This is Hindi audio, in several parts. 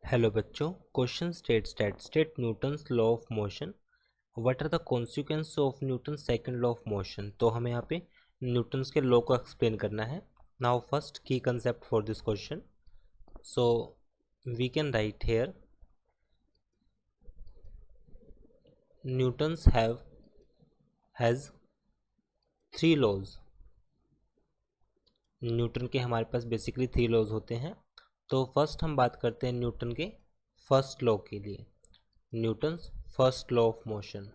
हेलो बच्चों, question state Newton's law of motion. What are the consequence of Newton second law of motion. तो हमें यहाँ पे न्यूटन्स के लॉ को एक्सप्लेन करना है। नाउ फर्स्ट की concept for this question, so we can write here Newton's has three laws. Newton के हमारे पास बेसिकली थ्री लॉज होते हैं। तो फर्स्ट हम बात करते हैं न्यूटन के फर्स्ट लॉ के लिए, Newton's first law of motion.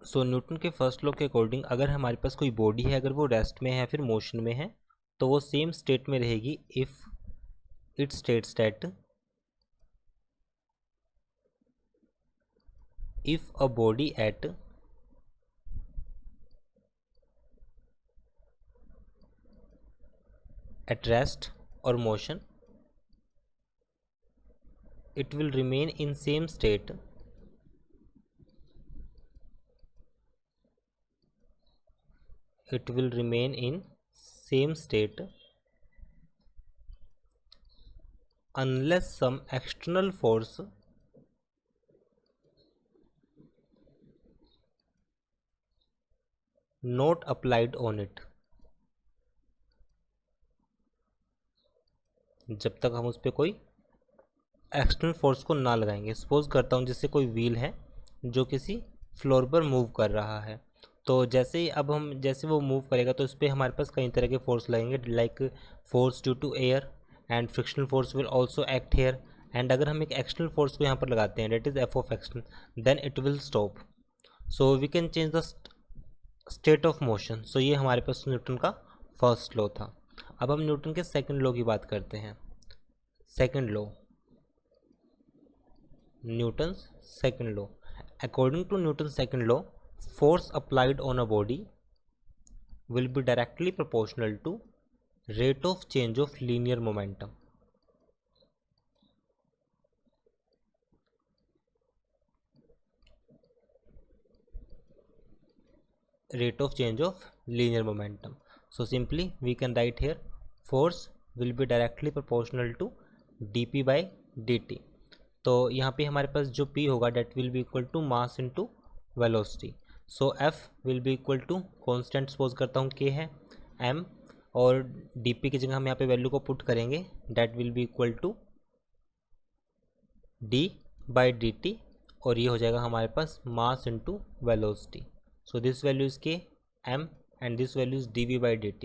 So Newton के फर्स्ट लॉ के अकॉर्डिंग अगर हमारे पास कोई बॉडी है, अगर वो रेस्ट में है फिर मोशन में है, तो वो सेम स्टेट में रहेगी if it states that if a body at rest और motion, it will remain in same state unless some external force not applied on it। जब तक हम उस पर कोई एक्सटर्नल फोर्स को ना लगाएंगे। सपोज करता हूँ जैसे कोई व्हील है जो किसी फ्लोर पर मूव कर रहा है, तो जैसे ही अब हम जैसे वो मूव करेगा तो उस पर हमारे पास कई तरह के फोर्स लगेंगे, like force due to air and frictional force will also act here. And अगर हम एक एक्सटर्नल फोर्स को यहाँ पर लगाते हैं, that is F of external, then it will stop. So we can change the state of motion. So ये हमारे पास न्यूटन का फर्स्ट लॉ था। अब हम न्यूटन के सेकंड लॉ की बात करते हैं। Second law, Newton's second law. According to Newton's second law, force applied on a body will be directly proportional to rate of change of linear momentum. Rate of change of linear momentum. So simply we can write here force will be directly proportional to dp by dt. तो यहाँ पे हमारे पास जो p होगा that will be equal to mass into velocity. So f will be equal to constant suppose करता हूँ k है m, और dp की जगह हम यहाँ पे वैल्यू को पुट करेंगे, that will be equal to d by dt, और ये हो जाएगा हमारे पास mass into velocity. So this value is k m and this value is dv by dt,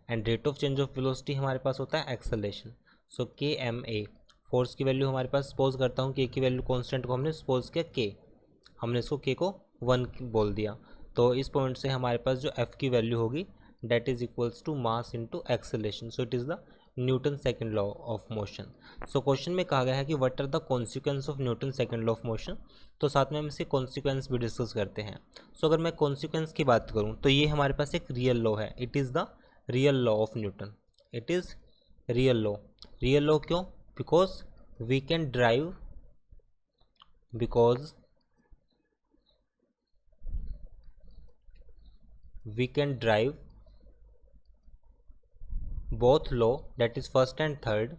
and rate of change of velocity हमारे पास होता है acceleration. So k m a, force की वैल्यू हमारे पास सपोज करता हूँ k की वैल्यू कांस्टेंट को हमने सपोज किया k, हमने इसको k को 1 बोल दिया। तो इस पॉइंट से हमारे पास जो f की वैल्यू होगी that is equals to mass into acceleration. So it is the Newton second law of motion. So question में कहा गया है कि what are the consequence of Newton second law of motion. तो साथ में हम इसके कॉन्सिक्वेंस भी डिस्कस करते हैं। सो अगर मैं कॉन्सिक्वेंस की बात करूँ तो ये हमारे पास एक रियल लॉ है, it is the real law of Newton. It is real law. Real law क्यों? Because we can drive both law, that is first and third,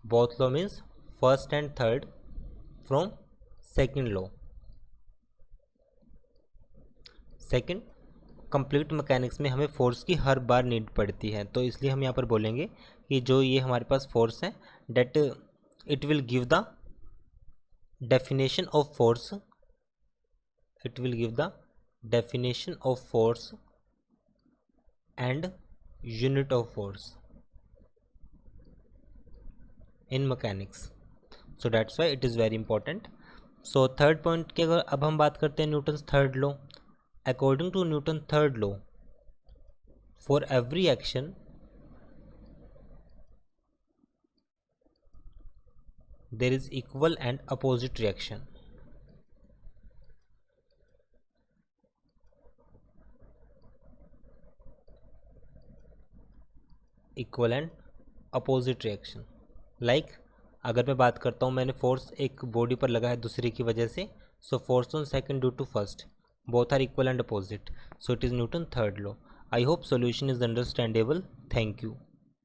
both law means first and third from second law। Second, complete mechanics में हमें फोर्स की हर बार नीड पड़ती है, तो इसलिए हम यहाँ पर बोलेंगे कि जो ये हमारे पास फोर्स है that it will give the definition of force, it will give the definition of force and unit of force in mechanics. So that's why it is very important. So third point की अगर अब हम बात करते हैं Newton's third law. According to Newton third law, for every action there is equal and opposite reaction। Equal and opposite reaction. Like अगर मैं बात करता हूँ, मैंने फोर्स एक बॉडी पर लगा है दूसरे की वजह से, so force on second due to first, both are equal and opposite, so it is Newton's third law. I hope solution is understandable. Thank you.